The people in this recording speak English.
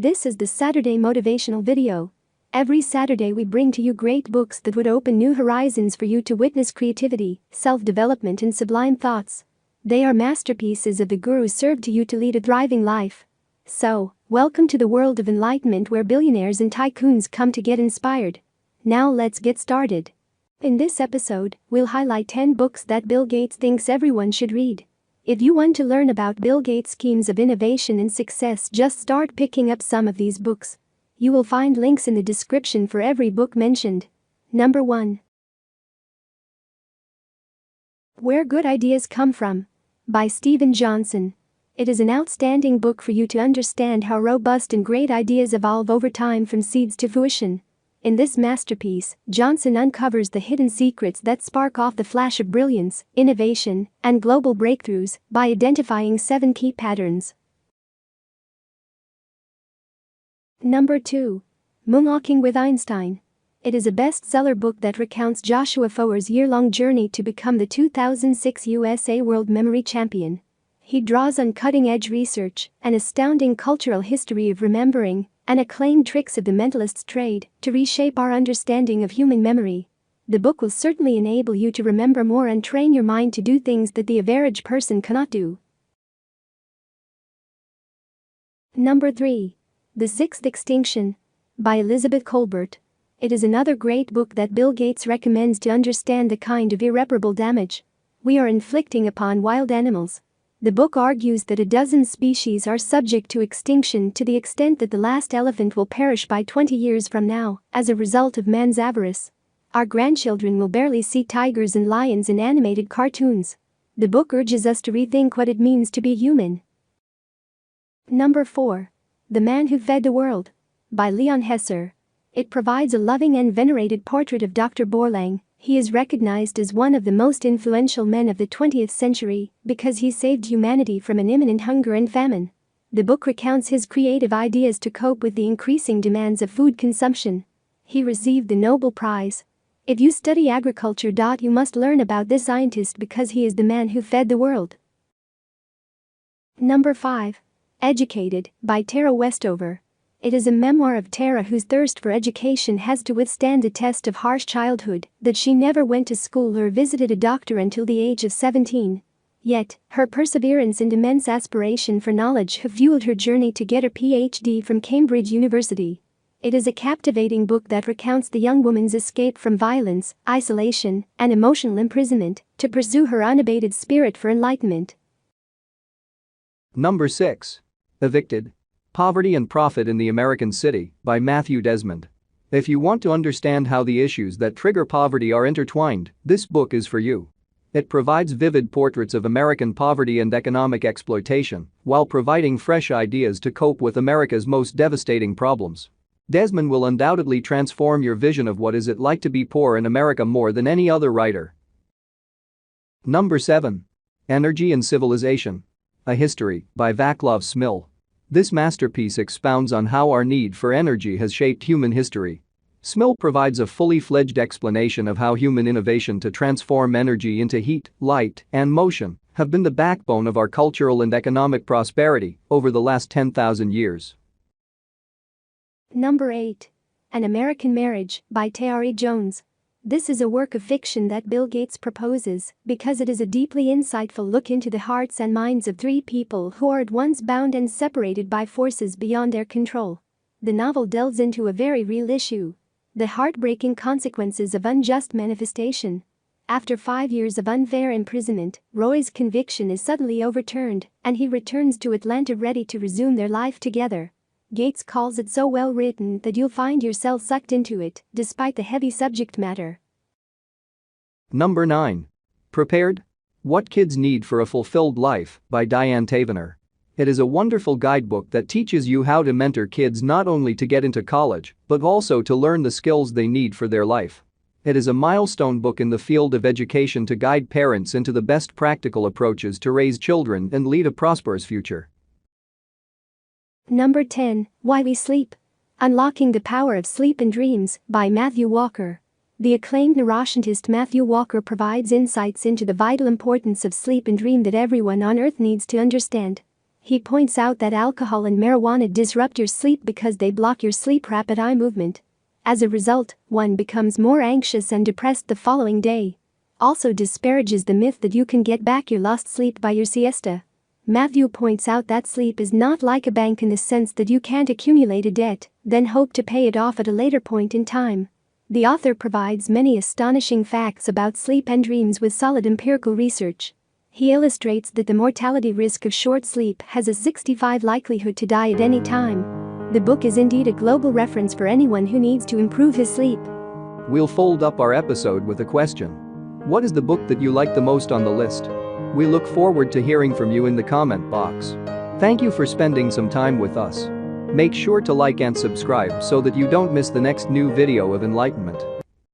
This is the Saturday motivational video. Every Saturday we bring to you great books that would open new horizons for you to witness creativity, self-development and sublime thoughts. They are masterpieces of the gurus served to you to lead a thriving life. So, welcome to the world of enlightenment where billionaires and tycoons come to get inspired. Now let's get started. In this episode, we'll highlight 10 books that Bill Gates thinks everyone should read. If you want to learn about Bill Gates' schemes of innovation and success, just start picking up some of these books. You will find links in the description for every book mentioned. Number 1. Where Good Ideas Come From, by Steven Johnson. It is an outstanding book for you to understand how robust and great ideas evolve over time from seeds to fruition. In this masterpiece, Johnson uncovers the hidden secrets that spark off the flash of brilliance, innovation, and global breakthroughs by identifying 7 key patterns. Number 2. Moonwalking with Einstein. It is a bestseller book that recounts Joshua Foer's year-long journey to become the 2006 USA World Memory Champion. He draws on cutting-edge research, an astounding cultural history of remembering, and acclaimed tricks of the mentalist's trade to reshape our understanding of human memory. The book will certainly enable you to remember more and train your mind to do things that the average person cannot do. Number 3. The Sixth Extinction, by Elizabeth Kolbert. It is another great book that Bill Gates recommends to understand the kind of irreparable damage we are inflicting upon wild animals. The book argues that a dozen species are subject to extinction to the extent that the last elephant will perish by 20 years from now as a result of man's avarice. Our grandchildren will barely see tigers and lions in animated cartoons. The book urges us to rethink what it means to be human. Number 4. The Man Who Fed the World, by Leon Hesser. It provides a loving and venerated portrait of Dr. Borlang. He is recognized as one of the most influential men of the 20th century because he saved humanity from an imminent hunger and famine. The book recounts his creative ideas to cope with the increasing demands of food consumption. He received the Nobel Prize. If you study agriculture, you must learn about this scientist because he is the man who fed the world. Number 5. Educated, by Tara Westover. It is a memoir of Tara, whose thirst for education has to withstand the test of harsh childhood, that she never went to school or visited a doctor until the age of 17. Yet, her perseverance and immense aspiration for knowledge have fueled her journey to get her PhD from Cambridge University. It is a captivating book that recounts the young woman's escape from violence, isolation, and emotional imprisonment to pursue her unabated spirit for enlightenment. Number 6. Evicted. Poverty and Profit in the American City, by Matthew Desmond. If you want to understand how the issues that trigger poverty are intertwined, this book is for you. It provides vivid portraits of American poverty and economic exploitation, while providing fresh ideas to cope with America's most devastating problems. Desmond will undoubtedly transform your vision of what is it like to be poor in America more than any other writer. Number 7. Energy and Civilization. A History, by Vaclav Smil. This masterpiece expounds on how our need for energy has shaped human history. Smil provides a fully fledged explanation of how human innovation to transform energy into heat, light, and motion have been the backbone of our cultural and economic prosperity over the last 10,000 years. Number 8. An American Marriage, by Tayari Jones. This is a work of fiction that Bill Gates proposes because it is a deeply insightful look into the hearts and minds of 3 people who are at once bound and separated by forces beyond their control. The novel delves into a very real issue: the heartbreaking consequences of unjust manifestation. After 5 years of unfair imprisonment, Roy's conviction is suddenly overturned, and he returns to Atlanta ready to resume their life together. Gates calls it so well written that you'll find yourself sucked into it, despite the heavy subject matter. Number 9. Prepared? What Kids Need for a Fulfilled Life, by Diane Tavenner. It is a wonderful guidebook that teaches you how to mentor kids not only to get into college, but also to learn the skills they need for their life. It is a milestone book in the field of education to guide parents into the best practical approaches to raise children and lead a prosperous future. Number 10. Why We Sleep. Unlocking the Power of Sleep and Dreams, by Matthew Walker. The acclaimed neuroscientist Matthew Walker provides insights into the vital importance of sleep and dream that everyone on Earth needs to understand. He points out that alcohol and marijuana disrupt your sleep because they block your sleep rapid eye movement. As a result, one becomes more anxious and depressed the following day. Also disparages the myth that you can get back your lost sleep by your siesta. Matthew points out that sleep is not like a bank in the sense that you can't accumulate a debt, then hope to pay it off at a later point in time. The author provides many astonishing facts about sleep and dreams with solid empirical research. He illustrates that the mortality risk of short sleep has a 65% likelihood to die at any time. The book is indeed a global reference for anyone who needs to improve his sleep. We'll fold up our episode with a question. What is the book that you like the most on the list? We look forward to hearing from you in the comment box. Thank you for spending some time with us. Make sure to like and subscribe so that you don't miss the next new video of enlightenment.